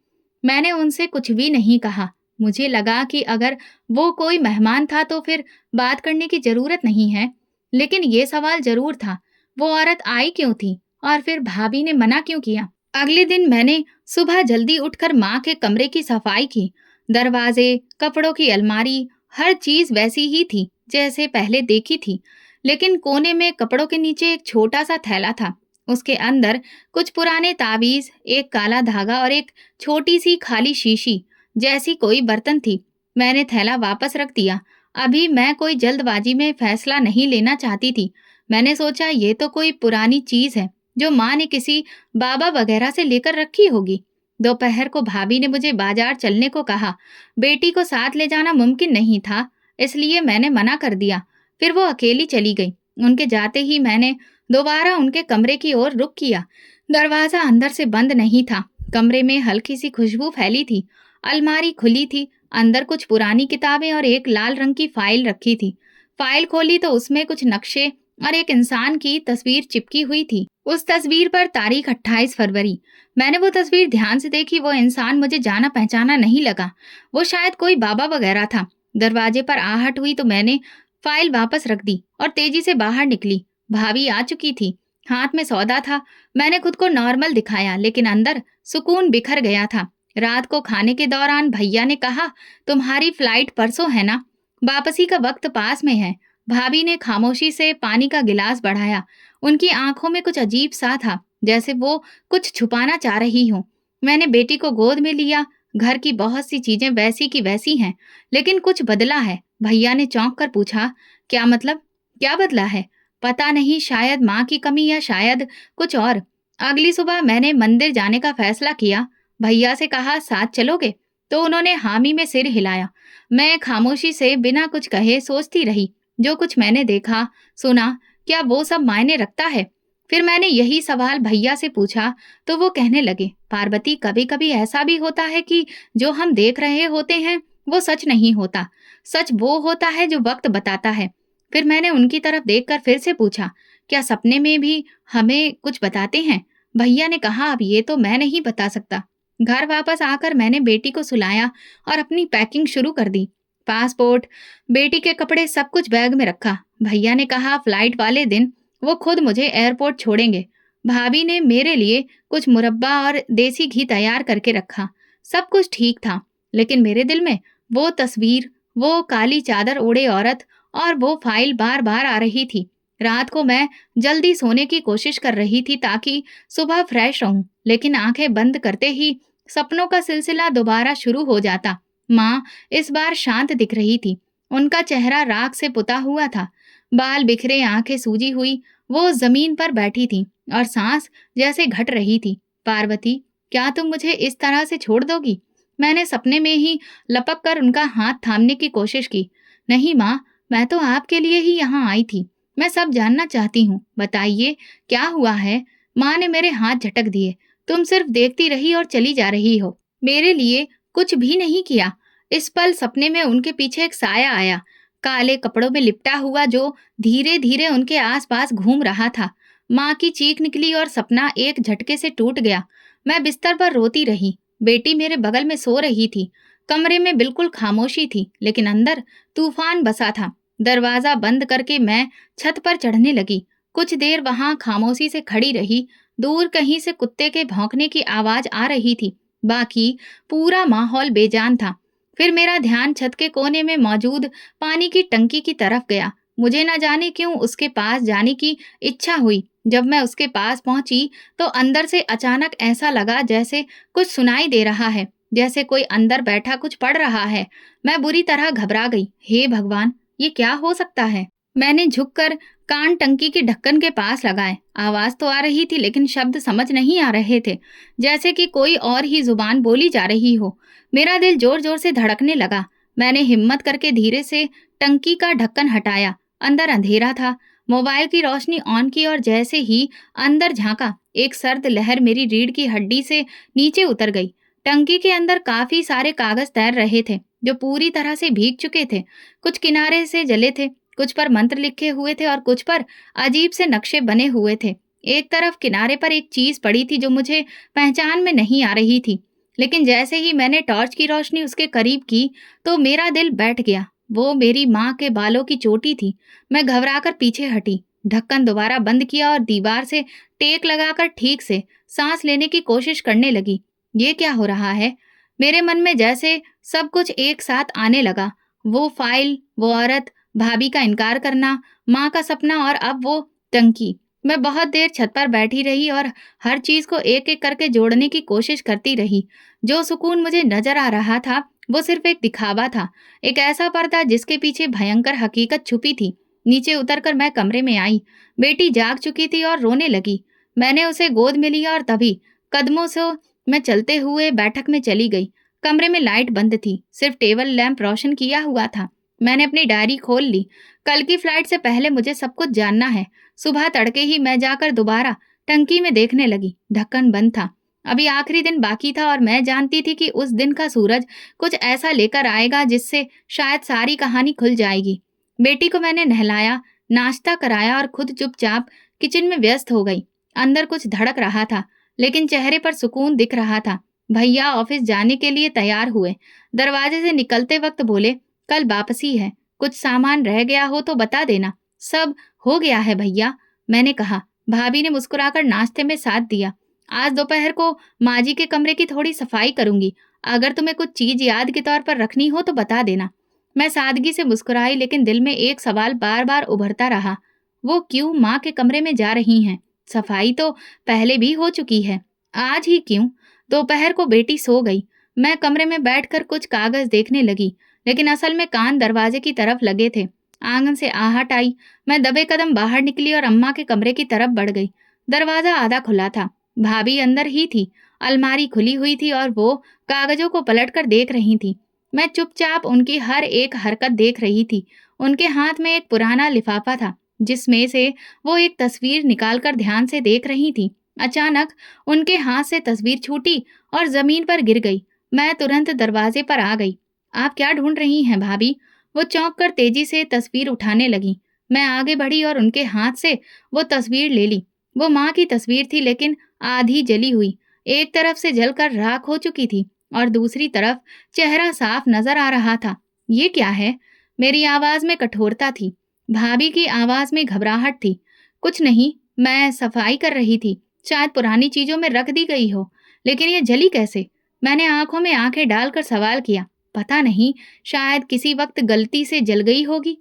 [SPEAKER 1] मैंने उनसे कुछ भी नहीं कहा। मुझे लगा कि अगर वो कोई मेहमान था तो फिर बात करने की जरूरत नहीं है। लेकिन ये सवाल जरूर था, वो औरत आई क्यों थी और फिर भाभी ने मना क्यों किया? अगले दिन मैंने सुबह जल्दी उठकर माँ के कमरे की सफाई की। दरवाजे, कपड़ों की अलमारी, हर चीज वैसी ही थी जैसे पहले देखी थी। लेकिन कोने में कपड़ों के नीचे एक छोटा सा थैला था। उसके अंदर कुछ पुराने ताबीज, एक काला धागा और एक छोटी सी खाली शीशी जैसी कोई बर्तन थी। मैंने थैला वापस रख दिया। अभी मैं कोई जल्दबाजी में फैसला नहीं लेना चाहती थी। मैंने सोचा ये तो कोई पुरानी चीज है जो माँ ने किसी बाबा वगैरह से लेकर रखी होगी। दोपहर को भाभी ने मुझे बाजार चलने को कहा। बेटी को साथ ले जाना मुमकिन नहीं था, इसलिए मैंने मना कर दिया। फिर वो अकेली चली गई। उनके जाते ही मैंने दोबारा उनके कमरे की ओर रुख किया। दरवाजा अंदर से बंद नहीं था। कमरे में हल्की सी खुशबू फैली थी। अलमारी खुली थी। अंदर कुछ पुरानी किताबें और एक लाल रंग की फाइल रखी थी। फाइल खोली तो उसमें कुछ नक्शे और एक इंसान की तस्वीर चिपकी हुई थी। उस तस्वीर पर तारीख 28 फरवरी। मैंने वो तस्वीर ध्यान से देखी। वो इंसान मुझे जाना पहचाना नहीं लगा। वो शायद कोई बाबा वगैरह था। दरवाजे पर आहट हुई तो मैंने फाइल वापस रख दी और तेजी से बाहर निकली। भाभी आ चुकी थी। हाथ में सौदा था। मैंने खुद को नॉर्मल दिखाया, लेकिन अंदर सुकून बिखर गया था। रात को खाने के दौरान भैया ने कहा, तुम्हारी फ्लाइट परसों है ना? वापसी का वक्त पास में है। भाभी ने खामोशी से पानी का गिलास बढ़ाया। उनकी आंखों में कुछ अजीब सा था, जैसे वो कुछ छुपाना चाह रही हो। मैंने बेटी को गोद में लिया। घर की बहुत सी चीजें वैसी की वैसी हैं, लेकिन कुछ बदला है। भैया ने चौंक कर पूछा, क्या मतलब? क्या बदला है? पता नहीं, शायद माँ की कमी या शायद कुछ और। अगली सुबह मैंने मंदिर जाने का फैसला किया। भैया से कहा, साथ चलोगे? तो उन्होंने हामी में सिर हिलाया। मैं खामोशी से बिना कुछ कहे सोचती रही, जो कुछ मैंने देखा, सुना, क्या वो सब मायने रखता है? फिर मैंने यही सवाल भैया से पूछा तो वो कहने लगे, पार्वती, कभी कभी ऐसा भी होता है कि जो हम देख रहे होते हैं वो सच नहीं होता। सच वो होता है जो वक्त बताता है। फिर मैंने उनकी तरफ देखकर फिर से पूछा, क्या सपने में भी हमें कुछ बताते हैं? भैया ने कहा, अब ये तो मैं नहीं बता सकता। घर वापस आकर मैंने बेटी को सुलाया और अपनी पैकिंग शुरू कर दी। पासपोर्ट, बेटी के कपड़े, सब कुछ बैग में रखा। भैया ने कहा फ्लाइट वाले दिन वो खुद मुझे एयरपोर्ट छोड़ेंगे। भाभी ने मेरे लिए कुछ मुरब्बा और देसी घी तैयार करके रखा। सब कुछ ठीक था, लेकिन मेरे दिल में वो तस्वीर, वो काली चादर ओढ़े औरत और वो फाइल बार बार आ रही थी। रात को मैं जल्दी सोने की कोशिश कर रही थी ताकि सुबह फ्रेश रहूं, लेकिन आंखें बंद करते ही सपनों का सिलसिला दोबारा शुरू हो जाता। माँ इस बार शांत दिख रही थी। उनका चेहरा राख से पुता हुआ था, बाल बिखरे, आंखें सूजी हुई। वो जमीन पर बैठी थी और सांस जैसे घट रही थी। पार्वती, क्या तुम मुझे इस तरह से छोड़ दोगी? मैंने सपने में ही लपक कर उनका हाथ थामने की कोशिश की। नहीं माँ, मैं तो आपके लिए ही यहाँ आई थी। मैं सब जानना चाहती हूँ, बताइए क्या हुआ है? माँ ने मेरे हाथ झटक दिए। तुम सिर्फ देखती रही और चली जा रही हो, मेरे लिए कुछ भी नहीं किया। इस पल सपने में उनके पीछे एक साया आया, काले कपड़ों में लिपटा हुआ, जो धीरे धीरे उनके आसपास घूम रहा था। माँ की चीख निकली और सपना एक झटके से टूट गया। मैं बिस्तर पर रोती रही। बेटी मेरे बगल में सो रही थी। कमरे में बिल्कुल खामोशी थी, लेकिन अंदर तूफान बसा था। दरवाजा बंद करके मैं छत पर चढ़ने लगी। कुछ देर वहां खामोशी से खड़ी रही। दूर कहीं से कुत्ते के भौंकने की आवाज आ रही थी। बाकी पूरा माहौल बेजान था। फिर मेरा ध्यान छत के कोने में मौजूद पानी की टंकी की तरफ गया। मुझे न जाने क्यों उसके पास जाने की इच्छा हुई। जब मैं उसके पास पहुंची तो अंदर से अचानक ऐसा लगा जैसे कुछ सुनाई दे रहा है, जैसे कोई अंदर बैठा कुछ पढ़ रहा है। मैं बुरी तरह घबरा गई। हे भगवान, ये क्या हो सकता है? मैंने झुककर कान टंकी के ढक्कन के पास लगाए। आवाज तो आ रही थी, लेकिन शब्द समझ नहीं आ रहे थे, जैसे कि कोई और ही जुबान बोली जा रही हो। मेरा दिल जोर जोर से धड़कने लगा। मैंने हिम्मत करके धीरे से टंकी का ढक्कन हटाया। अंदर अंधेरा था। मोबाइल की रोशनी ऑन की और जैसे ही अंदर झांका, एक सर्द लहर मेरी रीढ़ की हड्डी से नीचे उतर गई। टंकी के अंदर काफी सारे कागज तैर रहे थे, जो पूरी तरह से भीग चुके थे। कुछ किनारे से जले थे, कुछ पर मंत्र लिखे हुए थे और कुछ पर अजीब से नक्शे बने हुए थे। एक तरफ किनारे पर एक चीज पड़ी थी जो मुझे पहचान में नहीं आ रही थी, लेकिन जैसे ही मैंने टॉर्च की रोशनी उसके करीब की तो मेरा दिल बैठ गया। वो मेरी माँ के बालों की चोटी थी। मैं घबराकर पीछे हटी, ढक्कन दोबारा बंद किया और दीवार से टेक लगाकर ठीक से सांस लेने की कोशिश करने लगी। ये क्या हो रहा है? मेरे मन में जैसे सब कुछ एक साथ आने लगा। वो फाइल, वो औरत, भाभी का इनकार करना, माँ का सपना और अब वो टंकी। मैं बहुत देर छत पर बैठी रही और हर चीज को एक एक करके जोड़ने की कोशिश करती रही। जो सुकून मुझे नजर आ रहा था वो सिर्फ एक दिखावा था, एक ऐसा पर्दा जिसके पीछे भयंकर हकीकत छुपी थी। नीचे उतरकर मैं कमरे में आई। बेटी जाग चुकी थी और रोने लगी। मैंने उसे गोद में लिया और तभी कदमों से मैं चलते हुए बैठक में चली गई। कमरे में लाइट बंद थी, सिर्फ टेबल लैंप रोशन किया हुआ था। मैंने अपनी डायरी खोल ली। कल की फ्लाइट से पहले मुझे सब कुछ जानना है। सुबह तड़के ही मैं जाकर दोबारा टंकी में देखने लगी। ढक्कन बंद था। अभी आखिरी दिन बाकी था और मैं जानती थी कि उस दिन का सूरज कुछ ऐसा लेकर आएगा जिससे शायद सारी कहानी खुल जाएगी। बेटी को मैंने नहलाया, नाश्ता कराया और खुद चुपचाप किचन में व्यस्त हो गई। अंदर कुछ धड़क रहा था, लेकिन चेहरे पर सुकून दिख रहा था। भैया ऑफिस जाने के लिए तैयार हुए। दरवाजे से निकलते वक्त बोले, कल वापसी है, कुछ सामान रह गया हो तो बता देना। सब हो गया है भैया, मैंने कहा। भाभी ने मुस्कुराकर नाश्ते में साथ दिया। आज दोपहर को माँ जी के कमरे की थोड़ी सफाई करूंगी। अगर तुम्हें कुछ चीज याद के तौर पर रखनी हो तो बता देना। मैं सादगी से मुस्कुराई, लेकिन दिल में एक सवाल बार बार उभरता रहा। वो क्यों माँ के कमरे में जा रही हैं? सफाई तो पहले भी हो चुकी है, आज ही क्यों? दोपहर को बेटी सो गई। मैं कमरे में बैठकर कुछ कागज देखने लगी, लेकिन असल में कान दरवाजे की तरफ लगे थे। आंगन से आहट आई। मैं दबे कदम बाहर निकली और अम्मा के कमरे की तरफ बढ़ गई। दरवाजा आधा खुला था। भाभी अंदर ही थी। अलमारी खुली हुई थी और वो कागजों को पलटकर देख रही थी। मैं चुपचाप उनकी हर एक हरकत देख रही थी। उनके हाथ में एक पुराना लिफाफा था, जिसमें से वो एक तस्वीर निकालकर ध्यान से देख रही थी। अचानक उनके हाथ से तस्वीर छूटी और जमीन पर गिर गई। मैं तुरंत दरवाजे पर आ गई। आप क्या ढूंढ रही हैं भाभी? वो चौंक कर तेजी से तस्वीर उठाने लगी। मैं आगे बढ़ी और उनके हाथ से वो तस्वीर ले ली। वो माँ की तस्वीर थी, लेकिन आधी जली हुई। एक तरफ से जलकर राख हो चुकी थी और दूसरी तरफ चेहरा साफ नजर आ रहा था। ये क्या है? मेरी आवाज में कठोरता थी। भाभी की आवाज में घबराहट थी। कुछ नहीं, मैं सफाई कर रही थी। शायद पुरानी चीजों में रख दी गई हो, लेकिन ये जली कैसे? मैंने आंखों में आंखें डालकर सवाल किया। पता नहीं, शायद किसी वक्त गलती से जल गई होगी।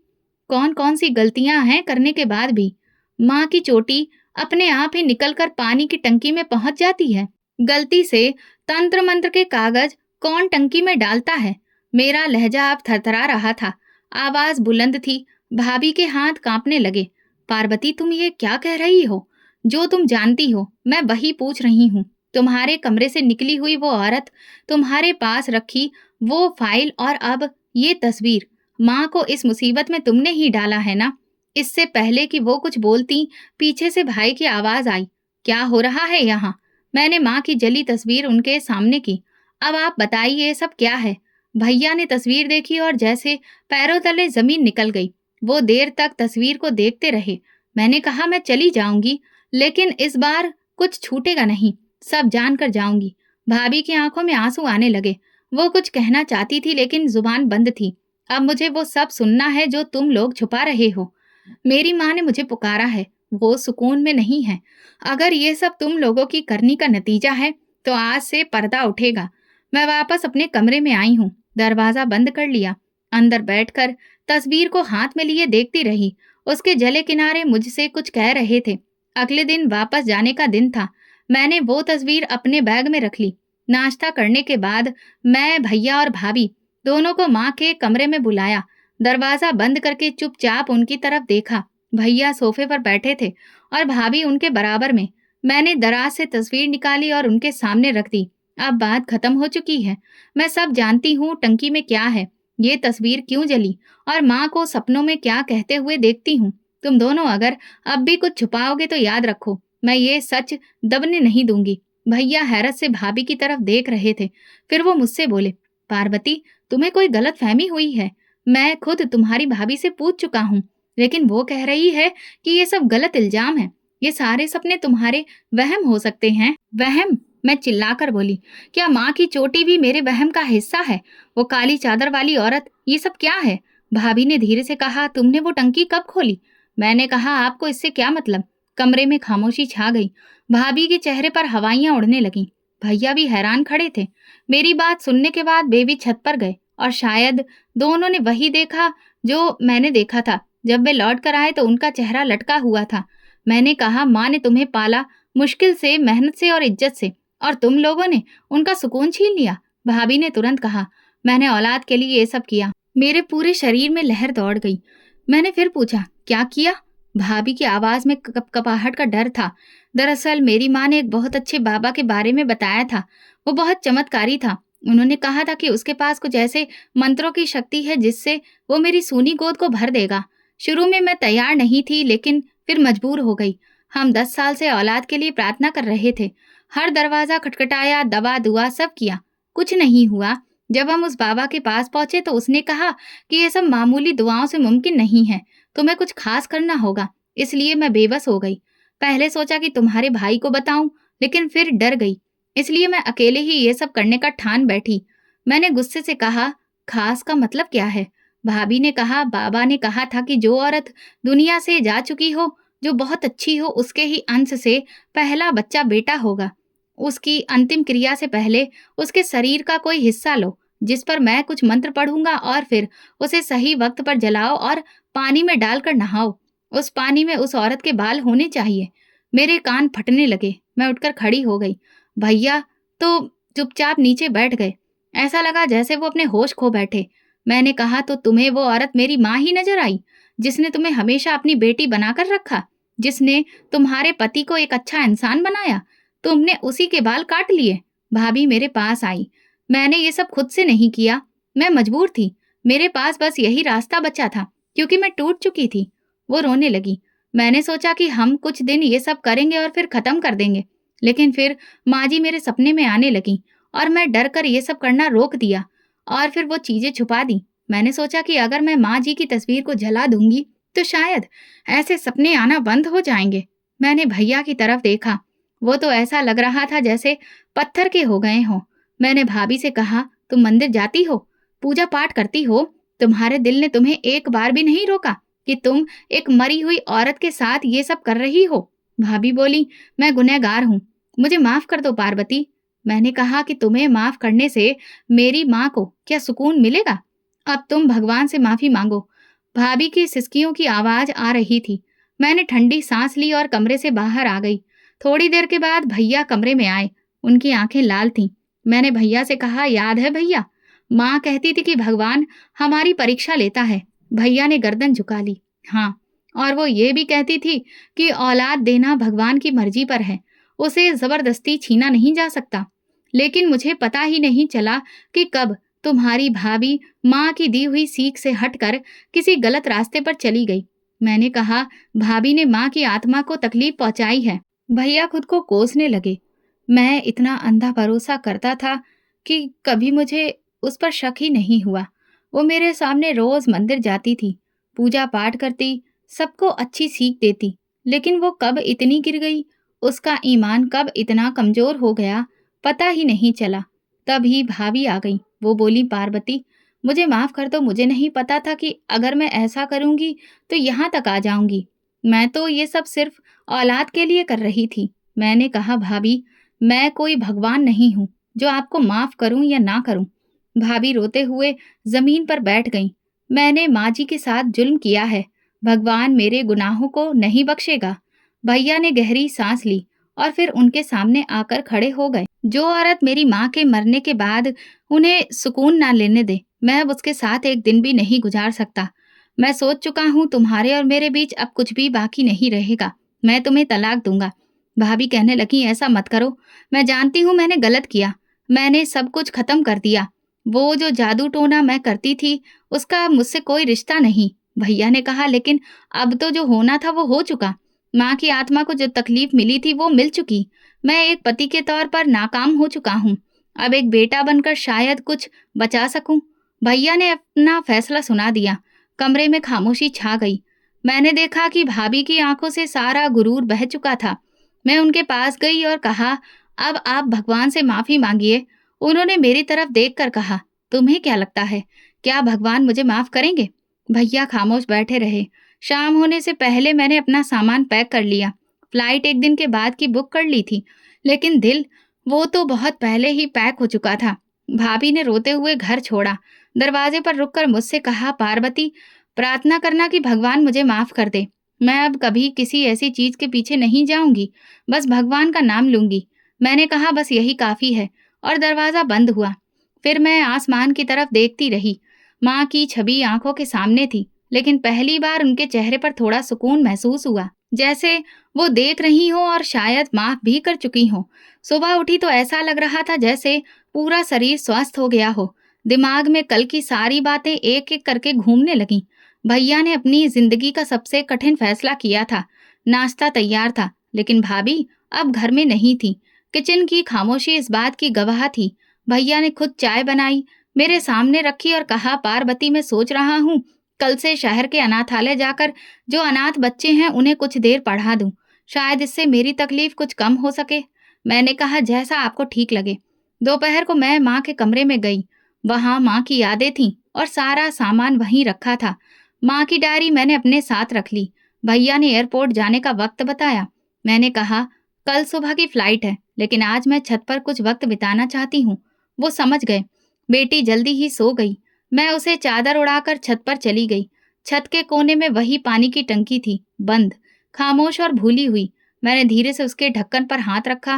[SPEAKER 1] कौन कौन सी गलतियां हैं करने के बाद भी? माँ की चोटी अपने आप ही निकलकर पानी की टंकी में पहुंच जाती है। गलती से तंत्र मंत्र के कागज कौन टंकी में डालता है? मेरा लहजा अब थरथरा रहा था। आवाज बुलंद थी। भाभी के हाथ कांपने लगे। पार्वती, तुम ये क्या कह रही हो? जो तुम जानती हो मैं वही पूछ रही हूँ। तुम्हारे कमरे से निकली हुई वो औरत, तुम्हारे पास रखी वो फाइल और अब ये तस्वीर, माँ को इस मुसीबत में तुमने ही डाला है ना? इससे पहले कि वो कुछ बोलती, पीछे से भाई की आवाज आई, क्या हो रहा है यहाँ? मैंने माँ की जली तस्वीर उनके सामने की। अब आप बताइए ये सब क्या है? भैया ने तस्वीर देखी और जैसे पैरों तले जमीन निकल गई। वो देर तक तस्वीर को देखते रहे। मैंने कहा मैं चली जाऊंगी, लेकिन इस बार कुछ छूटेगा नहीं, सब जानकर जाऊंगी। भाभी की आंखों में आंसू आने लगे। वो कुछ कहना चाहती थी लेकिन जुबान बंद थी। अब मुझे वो सब सुनना है जो तुम लोग छुपा रहे हो। मेरी माँ ने मुझे पुकारा है, वो सुकून में नहीं है। अगर ये सब तुम लोगों की करनी का नतीजा है तो आज से पर्दा उठेगा। मैं वापस अपने कमरे में आई हूँ, दरवाजा बंद कर लिया। अंदर बैठकर तस्वीर को हाथ में लिए देखती रही। उसके जले किनारे मुझसे कुछ कह रहे थे। अगले दिन वापस जाने का दिन था। मैंने वो तस्वीर अपने बैग में रख ली। नाश्ता करने के बाद मैं, भैया और भाभी दोनों को माँ के कमरे में बुलाया। दरवाजा बंद करके चुपचाप उनकी तरफ देखा। भैया सोफे पर बैठे थे और भाभी उनके बराबर में। मैंने दराज से तस्वीर निकाली और उनके सामने रख दी। अब बात खत्म हो चुकी है। मैं सब जानती हूँ टंकी में क्या है, ये तस्वीर क्यों जली और माँ को सपनों में क्या कहते हुए देखती हूँ। तुम दोनों अगर अब भी कुछ छुपाओगे तो याद रखो, मैं ये सच दबने नहीं दूंगी। भैया हैरत से भाभी की तरफ देख रहे थे। फिर वो मुझसे बोले, पार्वती, तुम्हें कोई गलत फहमी हुई है। मैं खुद तुम्हारी भाभी से पूछ चुका हूँ, लेकिन वो कह रही है कि ये सब गलत इल्जाम है। ये सारे सपने तुम्हारे वहम हो सकते हैं। वहम? मैं चिल्लाकर बोली, क्या माँ की चोटी भी मेरे वहम का हिस्सा है? वो काली चादर वाली औरत, ये सब क्या है? भाभी ने धीरे से कहा, तुमने वो टंकी कब खोली? मैंने कहा, आपको इससे क्या मतलब? कमरे में खामोशी छा गई। भाभी के चेहरे पर हवाइयां उड़ने लगीं। भैया भी हैरान खड़े थे। मेरी बात सुनने के बाद बेबी छत पर गए और शायद दोनों ने वही देखा जो मैंने देखा था। जब वे लौट कर आए तो उनका चेहरा लटका हुआ था। मैंने कहा, माँ ने तुम्हें पाला, मुश्किल से, मेहनत से और इज्जत से, और तुम लोगों ने उनका सुकून छीन लिया। भाभी ने तुरंत कहा, मैंने औलाद के लिए ये सब किया। मेरे पूरे शरीर में लहर दौड़ गई। मैंने फिर पूछा, क्या किया? भाभी की आवाज में कपकपाहट का डर था। दरअसल मेरी माँ ने एक बहुत अच्छे बाबा के बारे में बताया था। वो बहुत चमत्कारी था। उन्होंने कहा था कि उसके पास कुछ ऐसे मंत्रों की शक्ति है जिससे वो मेरी सूनी गोद को भर देगा। शुरू में मैं तैयार नहीं थी, लेकिन फिर मजबूर हो गई। हम 10 साल से औलाद के लिए प्रार्थना कर रहे थे। हर दरवाजा खटखटाया, दवा दुआ सब किया, कुछ नहीं हुआ। जब हम उस बाबा के पास पहुंचे तो उसने कहा कि ये सब मामूली दुआओं से मुमकिन नहीं है, तुम्हें कुछ खास करना होगा। इसलिए मैं बेबस हो गई। पहले सोचा कि तुम्हारे भाई को बताऊं, लेकिन फिर डर गई। इसलिए मैं अकेले ही ये सब करने का ठान बैठी। मैंने गुस्से से कहा, खास का मतलब क्या है? भाभी ने कहा, बाबा ने कहा था कि जो औरत दुनिया से जा चुकी हो, जो बहुत अच्छी हो, उसके ही अंश से पहला बच्चा बेटा होगा। उसकी अंतिम क्रिया से पहले उसके शरीर का कोई हिस्सा लो, जिस पर मैं कुछ मंत्र पढ़ूंगा, और फिर उसे सही वक्त पर जलाओ और पानी में डालकर नहाओ। उस पानी में उस औरत के बाल होने चाहिए। मेरे कान फटने लगे। मैं उठकर खड़ी हो गई। भैया तो चुपचाप नीचे बैठ गए। ऐसा लगा जैसे वो अपने होश खो बैठे। मैंने कहा, तो तुम्हें वो औरत मेरी माँ ही नजर आई, जिसने तुम्हें हमेशा अपनी बेटी बनाकर रखा, जिसने तुम्हारे पति को एक अच्छा इंसान बनाया? तुमने उसी के बाल काट लिए। भाभी मेरे पास आई। मैंने ये सब खुद से नहीं किया, मैं मजबूर थी। मेरे पास बस यही रास्ता बचा था, क्योंकि मैं टूट चुकी थी। वो रोने लगी। मैंने सोचा कि हम कुछ दिन ये सब करेंगे और फिर खत्म कर देंगे, लेकिन फिर माँ जी मेरे सपने में आने लगी और मैं डर कर ये सब करना रोक दिया और फिर वो चीजें छुपा दी। मैंने सोचा कि अगर मैं माँ जी की तस्वीर को जला दूंगी तो शायद ऐसे सपने आना बंद हो जाएंगे। मैंने भैया की तरफ देखा। वो तो ऐसा लग रहा था जैसे पत्थर के हो गए हों। मैंने भाभी से कहा, तुम मंदिर जाती हो, पूजा पाठ करती हो, तुम्हारे दिल ने तुम्हें एक बार भी नहीं रोका कि तुम एक मरी हुई औरत के साथ ये सब कर रही हो? भाभी बोली, मैं गुनहगार हूँ, मुझे माफ कर दो पार्वती। मैंने कहा कि तुम्हें माफ करने से मेरी माँ को क्या सुकून मिलेगा? अब तुम भगवान से माफी मांगो। भाभी की सिसकियों की आवाज आ रही थी। मैंने ठंडी सांस ली और कमरे से बाहर आ गई। थोड़ी देर के बाद भैया कमरे में आए। उनकी आंखें लाल थीं। मैंने भैया से कहा, याद है भैया, माँ कहती थी कि भगवान हमारी परीक्षा लेता है। भैया ने गर्दन झुका ली। हाँ, और वो ये भी कहती थी कि औलाद देना भगवान की मर्जी पर है, उसे जबरदस्ती छीना नहीं जा सकता। लेकिन मुझे पता ही नहीं चला कि कब तुम्हारी भाभी माँ की दी हुई सीख से हटकर किसी गलत रास्ते पर चली गई। मैंने कहा, भाभी ने माँ की आत्मा को तकलीफ पहुंचाई है। भैया खुद को कोसने लगे। मैं इतना अंधा भरोसा करता था कि कभी मुझे उस पर शक ही नहीं हुआ। वो मेरे सामने रोज मंदिर जाती थी, पूजा पाठ करती, सबको अच्छी सीख देती। लेकिन वो कब इतनी गिर गई, उसका ईमान कब इतना कमजोर हो गया, पता ही नहीं चला। तभी भाभी आ गई। वो बोली, पार्वती, मुझे माफ कर दो, मुझे नहीं पता था कि अगर मैं ऐसा करूंगी तो यहाँ तक आ जाऊंगी। मैं तो ये सब सिर्फ औलाद के लिए कर रही थी। मैंने कहा, भाभी, मैं कोई भगवान नहीं हूँ जो आपको माफ करूं या ना करूं। भाभी रोते हुए जमीन पर बैठ गईं। मैंने माँ जी के साथ जुल्म किया है, भगवान मेरे गुनाहों को नहीं बख्शेगा। भैया ने गहरी सांस ली और फिर उनके सामने आकर खड़े हो गए। जो औरत मेरी माँ के मरने के बाद उन्हें सुकून ना लेने दे, मैं अब उसके साथ एक दिन भी नहीं गुजार सकता। मैं सोच चुका हूँ, तुम्हारे और मेरे बीच अब कुछ भी बाकी नहीं रहेगा। मैं तुम्हें तलाक दूंगा। भाभी कहने लगी, ऐसा मत करो, मैं जानती हूँ मैंने गलत किया, मैंने सब कुछ खत्म कर दिया। वो जो जादू टोना मैं करती थी, उसका मुझसे कोई रिश्ता नहीं। भैया ने कहा, लेकिन अब तो जो होना था वो हो चुका। माँ की आत्मा को जो तकलीफ मिली थी वो मिल चुकी। मैं एक पति के तौर पर नाकाम हो चुका हूँ। अब एक बेटा बनकर शायद कुछ बचा सकूं। भैया ने अपना फैसला सुना दिया। कमरे में खामोशी छा गई। मैंने देखा कि भाभी की आंखों से सारा गुरूर बह चुका था। मैं उनके पास गई और कहा, अब आप भगवान से माफी मांगिए। उन्होंने मेरी तरफ देखकर कहा, तुम्हें क्या लगता है, क्या भगवान मुझे माफ करेंगे? भैया खामोश बैठे रहे। शाम होने से पहले मैंने अपना सामान पैक कर लिया। फ्लाइट एक दिन के बाद की बुक कर ली थी, लेकिन दिल, वो तो बहुत पहले ही पैक हो चुका था। भाभी ने रोते हुए घर छोड़ा। दरवाजे पर रुककर मुझसे कहा, पार्वती, प्रार्थना करना कि भगवान मुझे माफ कर दे। मैं अब कभी किसी ऐसी चीज के पीछे नहीं जाऊंगी, बस भगवान का नाम लूंगी। मैंने कहा, बस यही काफी है, और दरवाजा बंद हुआ। फिर मैं आसमान की तरफ देखती रही। माँ की छवि आंखों के सामने थी, लेकिन पहली बार उनके चेहरे पर थोड़ा सुकून महसूस हुआ, जैसे वो देख रही हो और शायद माफ भी कर चुकी हो। सुबह उठी तो ऐसा लग रहा था जैसे पूरा शरीर स्वस्थ हो गया हो। दिमाग में कल की सारी बातें एक एक करके घूमने लगीं। भैया ने अपनी जिंदगी का सबसे कठिन फैसला किया था। नाश्ता तैयार था, लेकिन भाभी अब घर में नहीं थी। किचन की खामोशी इस बात की गवाह थी। भैया ने खुद चाय बनाई, मेरे सामने रखी और कहा, पार्वती, मैं सोच रहा हूँ कल से शहर के अनाथालय जाकर जो अनाथ बच्चे हैं उन्हें कुछ देर पढ़ा दूं। शायद इससे मेरी तकलीफ कुछ कम हो सके। मैंने कहा, जैसा आपको ठीक लगे। दोपहर को मैं माँ के कमरे में गई। वहां माँ की यादें थीं और सारा सामान वहीं रखा था। माँ की डायरी मैंने अपने साथ रख ली। भैया ने एयरपोर्ट जाने का वक्त बताया। मैंने कहा, कल सुबह की फ्लाइट है, लेकिन आज मैं छत पर कुछ वक्त बिताना चाहती हूँ। वो समझ गए। बेटी जल्दी ही सो गई। मैं उसे चादर उड़ाकर छत पर चली गई। छत के कोने में वही पानी की टंकी थी, बंद, खामोश और भूली हुई। मैंने धीरे से उसके ढक्कन पर हाथ रखा,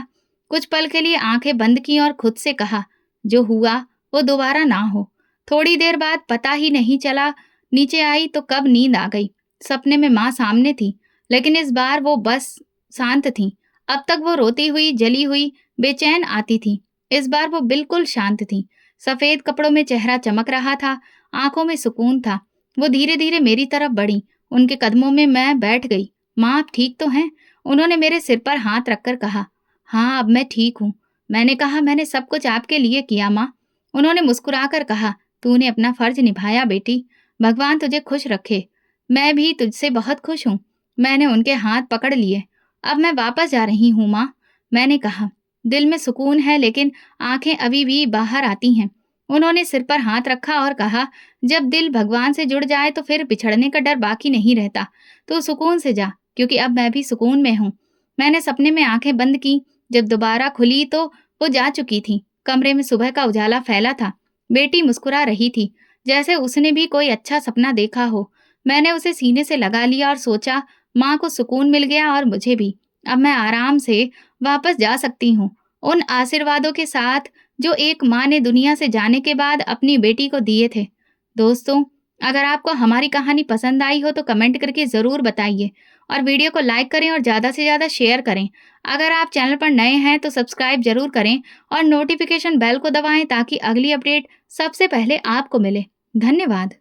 [SPEAKER 1] कुछ पल के लिए आंखें बंद की और खुद से कहा, जो हुआ वो दोबारा ना हो। थोड़ी देर बाद पता ही नहीं चला नीचे आई तो कब नींद आ गई। सपने में माँ सामने थी, लेकिन इस बार वो बस शांत थी। अब तक वो रोती हुई, जली हुई, बेचैन आती थी। इस बार वो बिल्कुल शांत थी। सफेद कपड़ों में चेहरा चमक रहा था, आंखों में सुकून था। वो धीरे धीरे मेरी तरफ बढ़ी। उनके कदमों में मैं बैठ गई। माँ, आप ठीक तो हैं? उन्होंने मेरे सिर पर हाथ रखकर कहा, हाँ, अब मैं ठीक हूँ। मैंने कहा, मैंने सब कुछ आपके लिए किया माँ। उन्होंने मुस्कुराकर कहा, तूने अपना फर्ज निभाया बेटी, भगवान तुझे खुश रखे। मैं भी तुझसे बहुत खुश हूँ। मैंने उनके हाथ पकड़ लिए। अब मैं वापस जा रही हूँ माँ, मैंने कहा। दिल में सुकून है, लेकिन आंखें अभी भी बाहर आती हैं। उन्होंने सिर पर हाथ रखा और कहा, जब दिल भगवान से जुड़ जाए तो फिर बिछड़ने का डर बाकी नहीं रहता। तो सुकून से जा, क्योंकि अब मैं भी सुकून में हूँ। मैंने सपने में आंखें बंद की। जब दोबारा खुली तो वो जा चुकी थी। कमरे में सुबह का उजाला फैला था। बेटी मुस्कुरा रही थी, जैसे उसने भी कोई अच्छा सपना देखा हो। मैंने उसे सीने से लगा लिया और सोचा, माँ को सुकून मिल गया और मुझे भी। अब मैं आराम से वापस जा सकती हूँ, उन आशीर्वादों के साथ जो एक माँ ने दुनिया से जाने के बाद अपनी बेटी को दिए थे। दोस्तों, अगर आपको हमारी कहानी पसंद आई हो तो कमेंट करके ज़रूर बताइए और वीडियो को लाइक करें और ज़्यादा से ज़्यादा शेयर करें। अगर आप चैनल पर नए हैं तो सब्सक्राइब ज़रूर करें और नोटिफिकेशन बेल को दबाएं ताकि अगली अपडेट सबसे पहले आपको मिले। धन्यवाद।